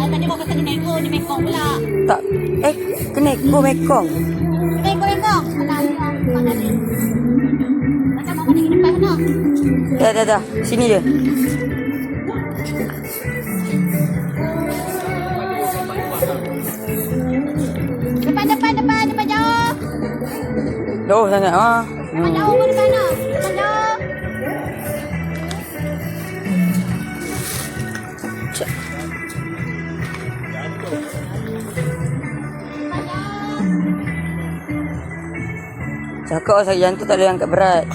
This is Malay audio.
tadi mau kata neko ni mekong pula. tak keneko mekong. Mekong. Mana ni? Macam mana ni depan sana? Dah. Sini je. Depan jauh. Jauh sangat Depan jauh ke depan sana? Depan jauh. Cakap saya yang tu tak boleh angkat berat.